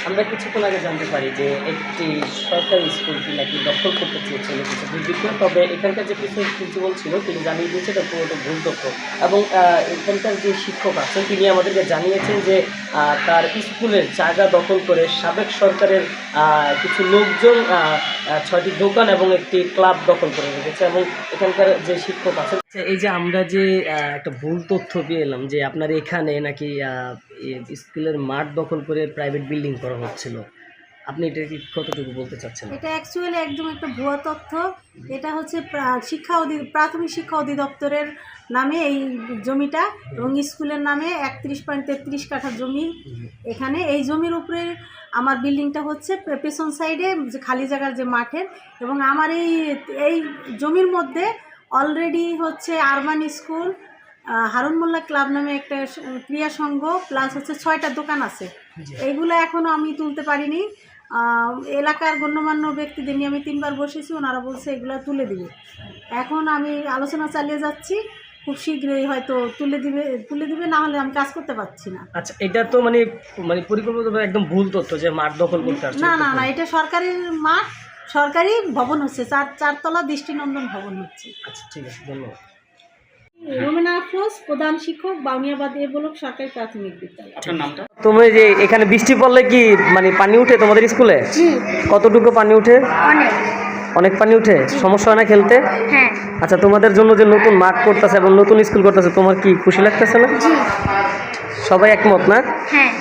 আমরা কিছুক্ষণ আগে জানতে পারি যে একটি সরকারি স্কুলটি নাকি দখল করতে চেয়েছিল কিছু দুর্বৃত্ত, তবে এখানকার যে প্রিন্সিপাল ছিল তিনি জানিয়ে দিয়েছে এটা পুরোটা ভুল তথ্য। এবং এখানকার যে শিক্ষক আছেন তিনি আমাদেরকে জানিয়েছেন যে তার স্কুলের জায়গা দখল করে সাবেক সরকারের কিছু লোকজন 6টি দোকান এবং একটি ক্লাব দখল করে রেখেছে। এবং এখানকার যে শিক্ষক আছেন, এই যে আমরা যে একটা ভুল তথ্য পেয়ে এলাম যে আপনার এখানে নাকি স্কুলের মাঠ দখল করে প্রাইভেট বিল্ডিং করা হচ্ছিল, আপনি এটা কি কতটুকু বলতে চাচ্ছেন? এটা অ্যাকচুয়ালি একদম একটা ভুয়া তথ্য। এটা হচ্ছে প্রাথমিক শিক্ষা অধিদপ্তরের নামে এই জমিটা, এবং স্কুলের নামে 31.33 কাঠা জমি। এখানে এই জমির উপরে আমার বিল্ডিংটা হচ্ছে, পেছন সাইডে যে খালি জায়গার যে মাঠের, এবং আমার এই জমির মধ্যে অলরেডি হচ্ছে আরবান স্কুল, হারুন মোল্লা ক্লাব নামে একটা ক্রিয়া সংঘ, প্লাস হচ্ছে 6টা দোকান আছে। এইগুলো এখনও আমি তুলতে পারিনি। এলাকার গণ্যমান্য ব্যক্তিদের নিয়ে আমি 3বার বসেছি, ওনারা বলছে এগুলো তুলে দিবে। এখন আমি আলোচনা চালিয়ে যাচ্ছি, খুব শীঘ্রই হয়তো তুলে দিবে, না হলে আমি কাজ করতে পারছি না। আচ্ছা, এটা তো মানে পরিকল্পিতভাবে একদম ভুল তথ্য যে মাঠ দখল করতে আসছে। না, এটা সরকারি মাঠ, সরকারি ভবন হচ্ছে, 4তলা দৃষ্টিনন্দন ভবন হচ্ছে। আচ্ছা, ঠিক আছে, ধন্যবাদ। রোমেনা আফরোজ, প্রধান শিক্ষক, বাউনিয়াবাদ এ ব্লক সরকারি প্রাথমিক বিদ্যালয়। আপনার নামটা? তুমি যে এখানে বৃষ্টি পড়লে কি মানে পানি উঠে তোমাদের স্কুলে? কতটুকু পানি উঠে? অনেক পানি উঠে। সমস্যা হয় না খেলতে? হ্যাঁ। আচ্ছা, তোমাদের জন্য যে নতুন মাঠ করতেছে এবং নতুন স্কুল করতেছে, তোমার কি খুশি লাগতেছে না? সবাই একমত না? হ্যাঁ।